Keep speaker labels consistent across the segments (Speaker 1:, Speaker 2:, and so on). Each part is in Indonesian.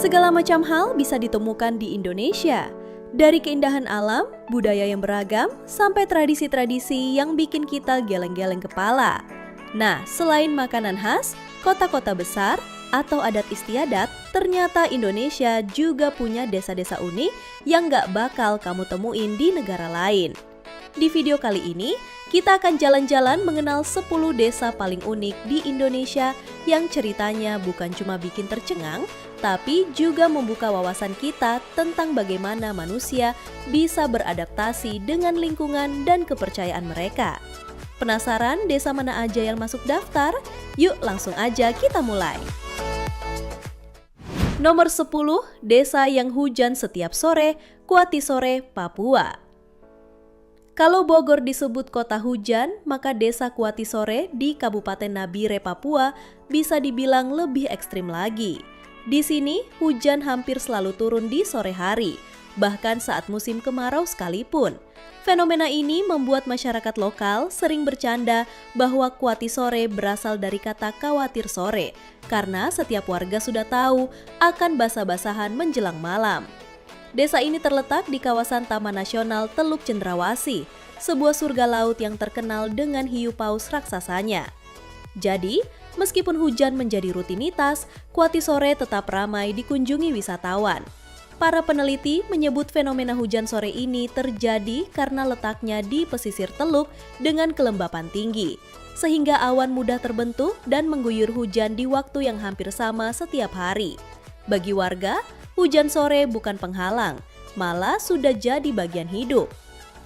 Speaker 1: Segala macam hal bisa ditemukan di Indonesia. Dari keindahan alam, budaya yang beragam, sampai tradisi-tradisi yang bikin kita geleng-geleng kepala. Nah, selain makanan khas, kota-kota besar, atau adat istiadat, ternyata Indonesia juga punya desa-desa unik yang gak bakal kamu temuin di negara lain. Di video kali ini, kita akan jalan-jalan mengenal 10 desa paling unik di Indonesia yang ceritanya bukan cuma bikin tercengang, tapi juga membuka wawasan kita tentang bagaimana manusia bisa beradaptasi dengan lingkungan dan kepercayaan mereka. Penasaran desa mana aja yang masuk daftar? Yuk langsung aja kita mulai. Nomor 10, desa yang hujan setiap sore, Kuatisore, Papua. Kalau Bogor disebut kota hujan, maka desa Kuatisore di Kabupaten Nabire, Papua bisa dibilang lebih ekstrim lagi. Di sini, hujan hampir selalu turun di sore hari, bahkan saat musim kemarau sekalipun. Fenomena ini membuat masyarakat lokal sering bercanda bahwa Kuatisore berasal dari kata khawatir sore, karena setiap warga sudah tahu akan basah-basahan menjelang malam. Desa ini terletak di kawasan Taman Nasional Teluk Cendrawasih, sebuah surga laut yang terkenal dengan hiu paus raksasanya. Jadi, meskipun hujan menjadi rutinitas, Kuatisore tetap ramai dikunjungi wisatawan. Para peneliti menyebut fenomena hujan sore ini terjadi karena letaknya di pesisir teluk dengan kelembapan tinggi, sehingga awan mudah terbentuk dan mengguyur hujan di waktu yang hampir sama setiap hari. Bagi warga, hujan sore bukan penghalang, malah sudah jadi bagian hidup.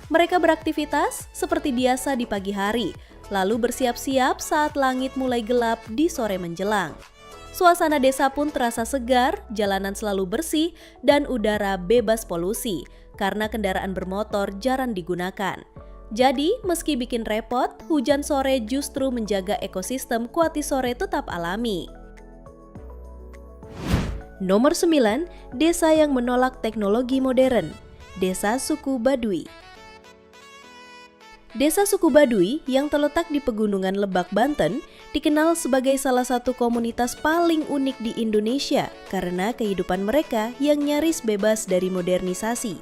Speaker 1: Mereka beraktivitas seperti biasa di pagi hari, lalu bersiap-siap saat langit mulai gelap di sore menjelang. Suasana desa pun terasa segar, jalanan selalu bersih, dan udara bebas polusi karena kendaraan bermotor jarang digunakan. Jadi, meski bikin repot, hujan sore justru menjaga ekosistem Kuatisore tetap alami. Nomor 9, desa yang menolak teknologi modern, Desa Suku Baduy. Desa Suku Baduy yang terletak di Pegunungan Lebak, Banten, dikenal sebagai salah satu komunitas paling unik di Indonesia karena kehidupan mereka yang nyaris bebas dari modernisasi.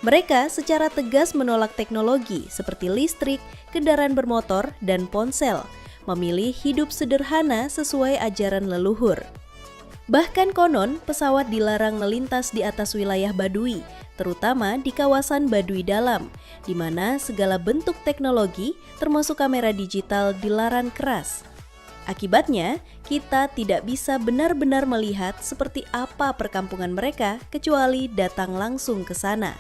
Speaker 1: Mereka secara tegas menolak teknologi seperti listrik, kendaraan bermotor, dan ponsel, memilih hidup sederhana sesuai ajaran leluhur. Bahkan konon, pesawat dilarang melintas di atas wilayah Baduy, terutama di kawasan Baduy Dalam, di mana segala bentuk teknologi, termasuk kamera digital, dilarang keras. Akibatnya, kita tidak bisa benar-benar melihat seperti apa perkampungan mereka kecuali datang langsung ke sana.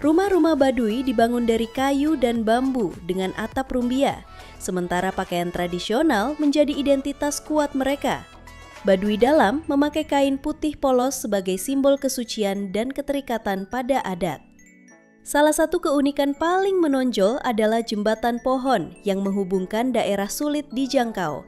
Speaker 1: Rumah-rumah Baduy dibangun dari kayu dan bambu dengan atap rumbia, sementara pakaian tradisional menjadi identitas kuat mereka. Baduy Dalam memakai kain putih polos sebagai simbol kesucian dan keterikatan pada adat. Salah satu keunikan paling menonjol adalah jembatan pohon yang menghubungkan daerah sulit dijangkau.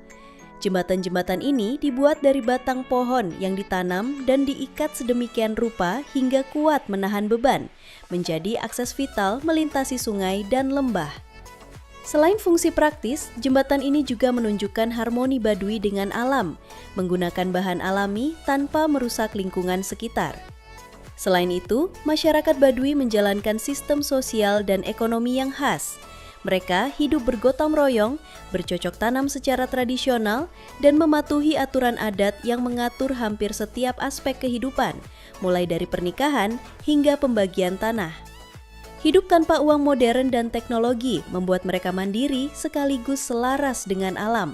Speaker 1: Jembatan-jembatan ini dibuat dari batang pohon yang ditanam dan diikat sedemikian rupa hingga kuat menahan beban, menjadi akses vital melintasi sungai dan lembah. Selain fungsi praktis, jembatan ini juga menunjukkan harmoni Baduy dengan alam, menggunakan bahan alami tanpa merusak lingkungan sekitar. Selain itu, masyarakat Baduy menjalankan sistem sosial dan ekonomi yang khas. Mereka hidup bergotong royong, bercocok tanam secara tradisional, dan mematuhi aturan adat yang mengatur hampir setiap aspek kehidupan, mulai dari pernikahan hingga pembagian tanah. Hidup tanpa uang modern dan teknologi membuat mereka mandiri sekaligus selaras dengan alam.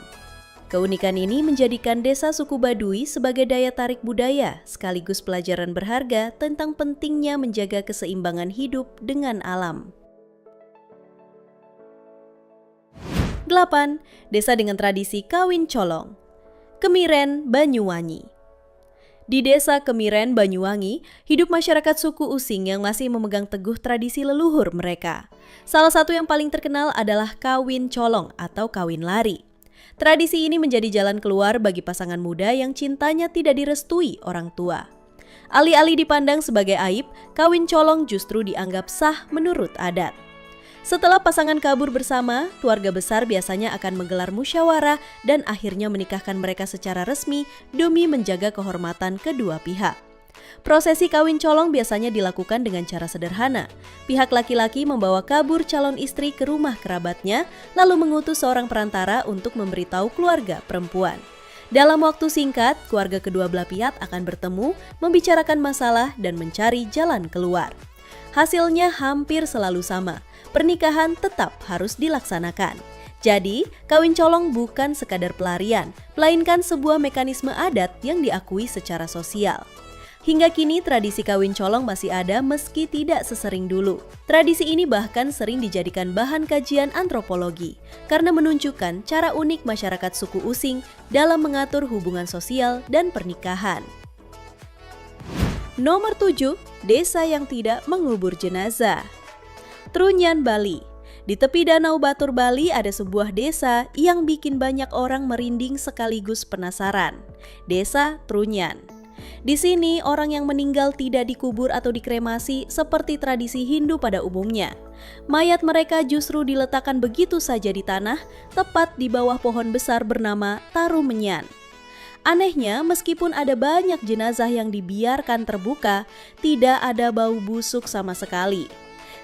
Speaker 1: Keunikan ini menjadikan desa suku Baduy sebagai daya tarik budaya sekaligus pelajaran berharga tentang pentingnya menjaga keseimbangan hidup dengan alam. 8. Desa dengan tradisi kawin colong, Kemiren, Banyuwangi. Di desa Kemiren, Banyuwangi, hidup masyarakat suku Using yang masih memegang teguh tradisi leluhur mereka. Salah satu yang paling terkenal adalah kawin colong atau kawin lari. Tradisi ini menjadi jalan keluar bagi pasangan muda yang cintanya tidak direstui orang tua. Alih-alih dipandang sebagai aib, kawin colong justru dianggap sah menurut adat. Setelah pasangan kabur bersama, keluarga besar biasanya akan menggelar musyawarah dan akhirnya menikahkan mereka secara resmi demi menjaga kehormatan kedua pihak. Prosesi kawin colong biasanya dilakukan dengan cara sederhana. Pihak laki-laki membawa kabur calon istri ke rumah kerabatnya, lalu mengutus seorang perantara untuk memberitahu keluarga perempuan. Dalam waktu singkat, keluarga kedua belah pihak akan bertemu, membicarakan masalah, dan mencari jalan keluar. Hasilnya hampir selalu sama. Pernikahan tetap harus dilaksanakan. Jadi, kawin colong bukan sekadar pelarian, melainkan sebuah mekanisme adat yang diakui secara sosial. Hingga kini tradisi kawin colong masih ada meski tidak sesering dulu. Tradisi ini bahkan sering dijadikan bahan kajian antropologi karena menunjukkan cara unik masyarakat suku Using dalam mengatur hubungan sosial dan pernikahan. Nomor 7, desa yang tidak mengubur jenazah. Trunyan, Bali. Di tepi Danau Batur, Bali ada sebuah desa yang bikin banyak orang merinding sekaligus penasaran. Desa Trunyan. Di sini orang yang meninggal tidak dikubur atau dikremasi seperti tradisi Hindu pada umumnya. Mayat mereka justru diletakkan begitu saja di tanah, tepat di bawah pohon besar bernama Tarumenyan. Anehnya, meskipun ada banyak jenazah yang dibiarkan terbuka, tidak ada bau busuk sama sekali.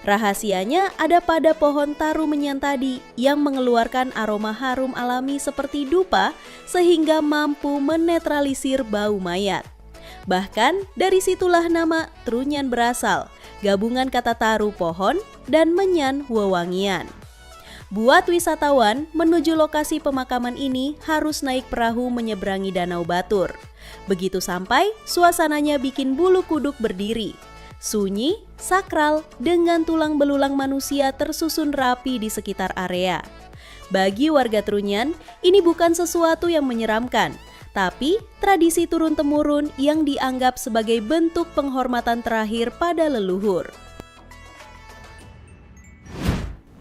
Speaker 1: Rahasianya ada pada pohon Tarumenyan tadi yang mengeluarkan aroma harum alami seperti dupa sehingga mampu menetralisir bau mayat. Bahkan dari situlah nama Trunyan berasal, gabungan kata taru pohon dan menyan wewangian. Buat wisatawan menuju lokasi pemakaman ini harus naik perahu menyeberangi Danau Batur. Begitu sampai, suasananya bikin bulu kuduk berdiri. Sunyi, sakral, dengan tulang belulang manusia tersusun rapi di sekitar area. Bagi warga Trunyan, ini bukan sesuatu yang menyeramkan, tapi tradisi turun-temurun yang dianggap sebagai bentuk penghormatan terakhir pada leluhur.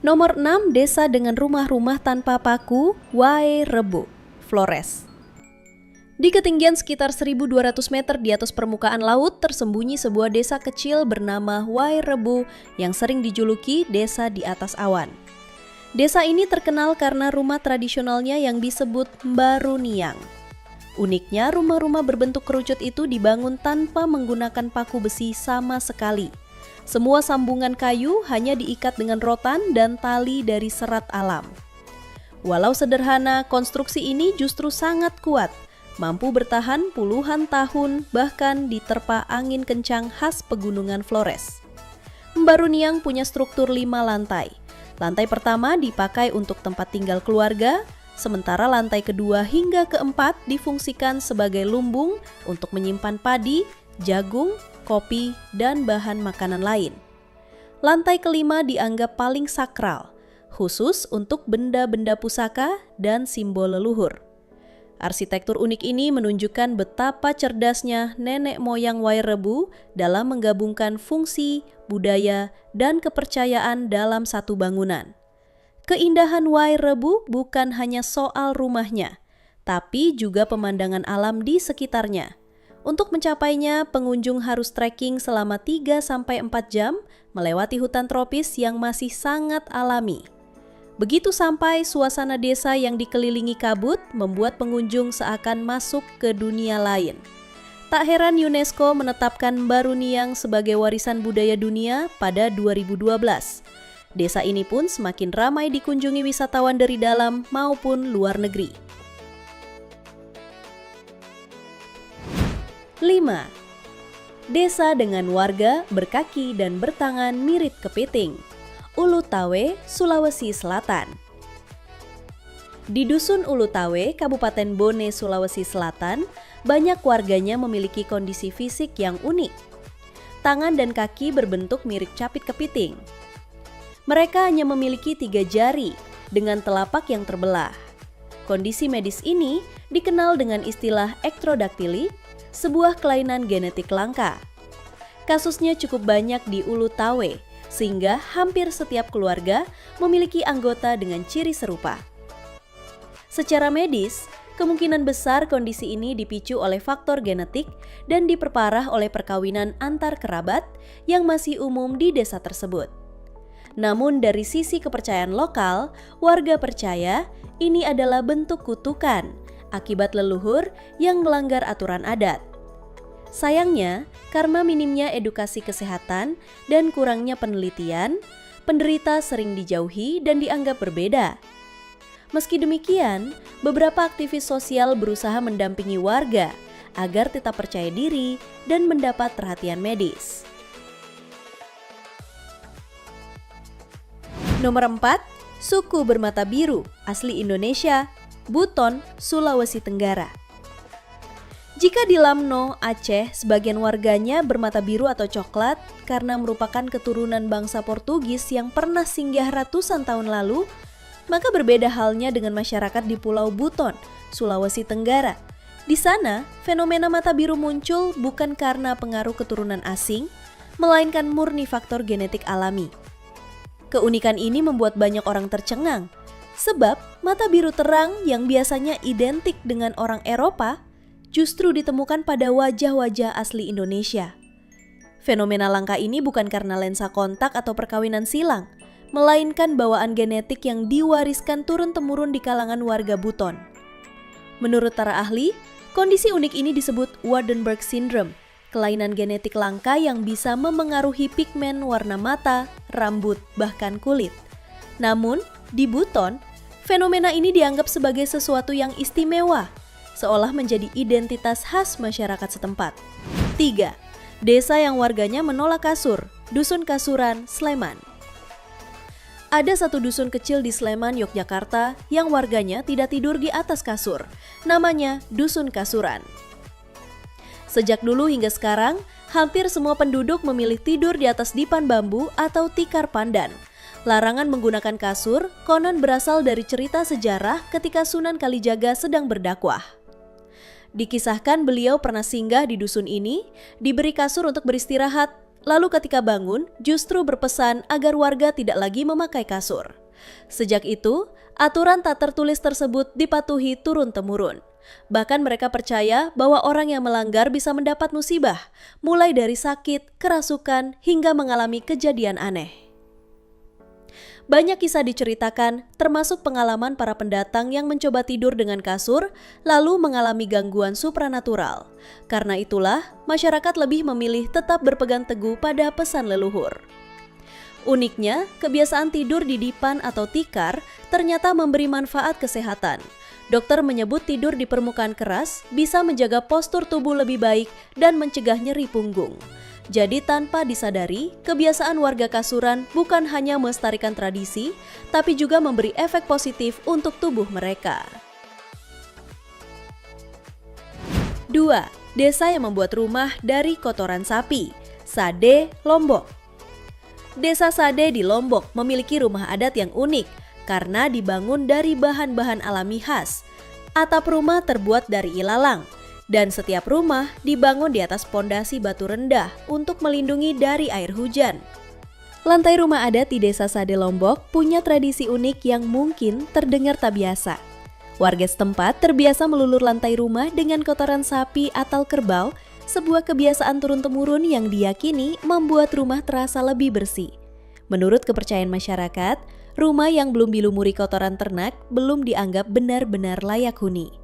Speaker 1: Nomor 6, desa dengan rumah-rumah tanpa paku, Wae Rebu, Flores. Di ketinggian sekitar 1.200 meter di atas permukaan laut tersembunyi sebuah desa kecil bernama Wae Rebu yang sering dijuluki desa di atas awan. Desa ini terkenal karena rumah tradisionalnya yang disebut Mbaruniang. Uniknya, rumah-rumah berbentuk kerucut itu dibangun tanpa menggunakan paku besi sama sekali. Semua sambungan kayu hanya diikat dengan rotan dan tali dari serat alam. Walau sederhana, konstruksi ini justru sangat kuat, mampu bertahan puluhan tahun bahkan diterpa angin kencang khas pegunungan Flores. Mbaruniang punya struktur 5 lantai. Lantai pertama dipakai untuk tempat tinggal keluarga, sementara lantai kedua hingga keempat difungsikan sebagai lumbung untuk menyimpan padi, jagung, kopi, dan bahan makanan lain. Lantai kelima dianggap paling sakral, khusus untuk benda-benda pusaka dan simbol leluhur. Arsitektur unik ini menunjukkan betapa cerdasnya nenek moyang Wae Rebu dalam menggabungkan fungsi, budaya, dan kepercayaan dalam satu bangunan. Keindahan Wae Rebu bukan hanya soal rumahnya, tapi juga pemandangan alam di sekitarnya. Untuk mencapainya, pengunjung harus trekking selama 3-4 jam melewati hutan tropis yang masih sangat alami. Begitu sampai, suasana desa yang dikelilingi kabut membuat pengunjung seakan masuk ke dunia lain. Tak heran UNESCO menetapkan Mbaruniang sebagai warisan budaya dunia pada 2012. Desa ini pun semakin ramai dikunjungi wisatawan dari dalam maupun luar negeri. 5. Desa dengan warga berkaki dan bertangan mirip kepiting. Ulu Tawe, Sulawesi Selatan. Di Dusun Ulu Tawe, Kabupaten Bone, Sulawesi Selatan, banyak warganya memiliki kondisi fisik yang unik. Tangan dan kaki berbentuk mirip capit kepiting. Mereka hanya memiliki 3 jari dengan telapak yang terbelah. Kondisi medis ini dikenal dengan istilah ektrodaktili, sebuah kelainan genetik langka. Kasusnya cukup banyak di Ulu Tawe, sehingga hampir setiap keluarga memiliki anggota dengan ciri serupa. Secara medis, kemungkinan besar kondisi ini dipicu oleh faktor genetik dan diperparah oleh perkawinan antar kerabat yang masih umum di desa tersebut. Namun dari sisi kepercayaan lokal, warga percaya ini adalah bentuk kutukan akibat leluhur yang melanggar aturan adat. Sayangnya, karena minimnya edukasi kesehatan dan kurangnya penelitian, penderita sering dijauhi dan dianggap berbeda. Meski demikian, beberapa aktivis sosial berusaha mendampingi warga agar tetap percaya diri dan mendapat perhatian medis. Nomor 4, suku bermata biru asli Indonesia, Buton, Sulawesi Tenggara. Jika di Lamno, Aceh, sebagian warganya bermata biru atau coklat karena merupakan keturunan bangsa Portugis yang pernah singgah ratusan tahun lalu, maka berbeda halnya dengan masyarakat di Pulau Buton, Sulawesi Tenggara. Di sana, fenomena mata biru muncul bukan karena pengaruh keturunan asing, melainkan murni faktor genetik alami. Keunikan ini membuat banyak orang tercengang, sebab mata biru terang yang biasanya identik dengan orang Eropa justru ditemukan pada wajah-wajah asli Indonesia. Fenomena langka ini bukan karena lensa kontak atau perkawinan silang, melainkan bawaan genetik yang diwariskan turun-temurun di kalangan warga Buton. Menurut para ahli, kondisi unik ini disebut Waardenburg Syndrome, kelainan genetik langka yang bisa memengaruhi pigmen warna mata, rambut, bahkan kulit. Namun, di Buton, fenomena ini dianggap sebagai sesuatu yang istimewa, seolah menjadi identitas khas masyarakat setempat. 3. Desa yang warganya menolak kasur, Dusun Kasuran, Sleman. Ada satu dusun kecil di Sleman, Yogyakarta yang warganya tidak tidur di atas kasur. Namanya Dusun Kasuran. Sejak dulu hingga sekarang, hampir semua penduduk memilih tidur di atas dipan bambu atau tikar pandan. Larangan menggunakan kasur konon berasal dari cerita sejarah ketika Sunan Kalijaga sedang berdakwah. Dikisahkan beliau pernah singgah di dusun ini, diberi kasur untuk beristirahat, lalu ketika bangun justru berpesan agar warga tidak lagi memakai kasur. Sejak itu, aturan tak tertulis tersebut dipatuhi turun-temurun. Bahkan mereka percaya bahwa orang yang melanggar bisa mendapat musibah, mulai dari sakit, kerasukan, hingga mengalami kejadian aneh. Banyak kisah diceritakan, termasuk pengalaman para pendatang yang mencoba tidur dengan kasur, lalu mengalami gangguan supranatural. Karena itulah, masyarakat lebih memilih tetap berpegang teguh pada pesan leluhur. Uniknya, kebiasaan tidur di dipan atau tikar ternyata memberi manfaat kesehatan. Dokter menyebut tidur di permukaan keras bisa menjaga postur tubuh lebih baik dan mencegah nyeri punggung. Jadi tanpa disadari, kebiasaan warga Kasuran bukan hanya melestarikan tradisi, tapi juga memberi efek positif untuk tubuh mereka. 2. Desa yang membuat rumah dari kotoran sapi, Sade, Lombok. Desa Sade di Lombok memiliki rumah adat yang unik karena dibangun dari bahan-bahan alami khas. Atap rumah terbuat dari ilalang, dan setiap rumah dibangun di atas pondasi batu rendah untuk melindungi dari air hujan. Lantai rumah adat di Desa Sade Lombok punya tradisi unik yang mungkin terdengar tak biasa. Warga setempat terbiasa melulur lantai rumah dengan kotoran sapi atau kerbau, sebuah kebiasaan turun-temurun yang diyakini membuat rumah terasa lebih bersih. Menurut kepercayaan masyarakat, rumah yang belum dilumuri kotoran ternak belum dianggap benar-benar layak huni.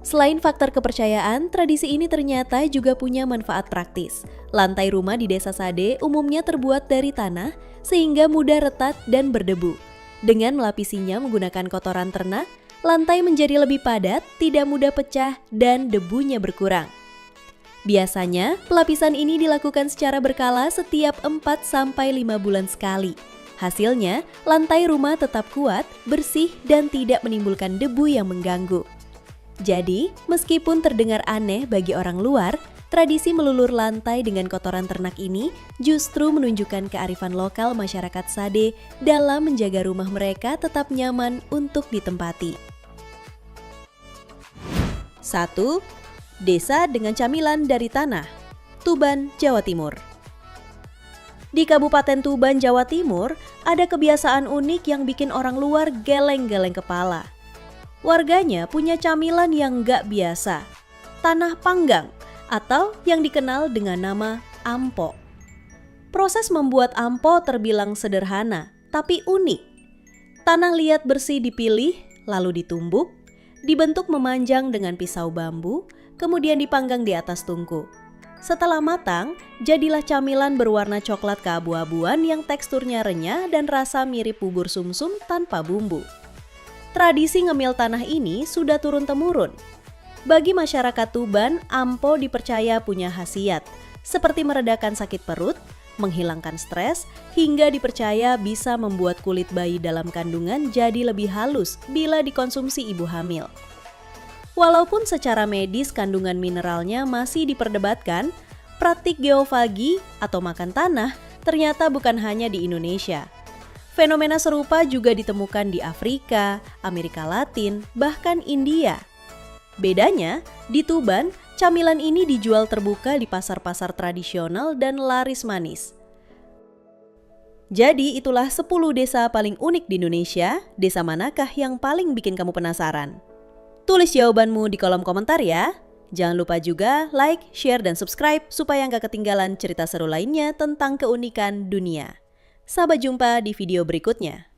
Speaker 1: Selain faktor kepercayaan, tradisi ini ternyata juga punya manfaat praktis. Lantai rumah di Desa Sade umumnya terbuat dari tanah sehingga mudah retak dan berdebu. Dengan melapisinya menggunakan kotoran ternak, lantai menjadi lebih padat, tidak mudah pecah, dan debunya berkurang. Biasanya, pelapisan ini dilakukan secara berkala setiap 4-5 bulan sekali. Hasilnya, lantai rumah tetap kuat, bersih, dan tidak menimbulkan debu yang mengganggu. Jadi, meskipun terdengar aneh bagi orang luar, tradisi melulur lantai dengan kotoran ternak ini justru menunjukkan kearifan lokal masyarakat Sade dalam menjaga rumah mereka tetap nyaman untuk ditempati. 1. Desa dengan camilan dari tanah, Tuban, Jawa Timur. Di Kabupaten Tuban, Jawa Timur, ada kebiasaan unik yang bikin orang luar geleng-geleng kepala. Warganya punya camilan yang gak biasa, tanah panggang, atau yang dikenal dengan nama ampok. Proses membuat ampo terbilang sederhana, tapi unik. Tanah liat bersih dipilih, lalu ditumbuk, dibentuk memanjang dengan pisau bambu, kemudian dipanggang di atas tungku. Setelah matang, jadilah camilan berwarna coklat keabu-abuan yang teksturnya renyah dan rasa mirip bubur sumsum tanpa bumbu. Tradisi ngemil tanah ini sudah turun-temurun. Bagi masyarakat Tuban, ampo dipercaya punya khasiat, seperti meredakan sakit perut, menghilangkan stres, hingga dipercaya bisa membuat kulit bayi dalam kandungan jadi lebih halus bila dikonsumsi ibu hamil. Walaupun secara medis kandungan mineralnya masih diperdebatkan, praktik geofagi atau makan tanah ternyata bukan hanya di Indonesia. Fenomena serupa juga ditemukan di Afrika, Amerika Latin, bahkan India. Bedanya, di Tuban, camilan ini dijual terbuka di pasar-pasar tradisional dan laris manis. Jadi itulah 10 desa paling unik di Indonesia. Desa manakah yang paling bikin kamu penasaran? Tulis jawabanmu di kolom komentar ya. Jangan lupa juga like, share, dan subscribe supaya nggak ketinggalan cerita seru lainnya tentang keunikan dunia. Sampai jumpa di video berikutnya.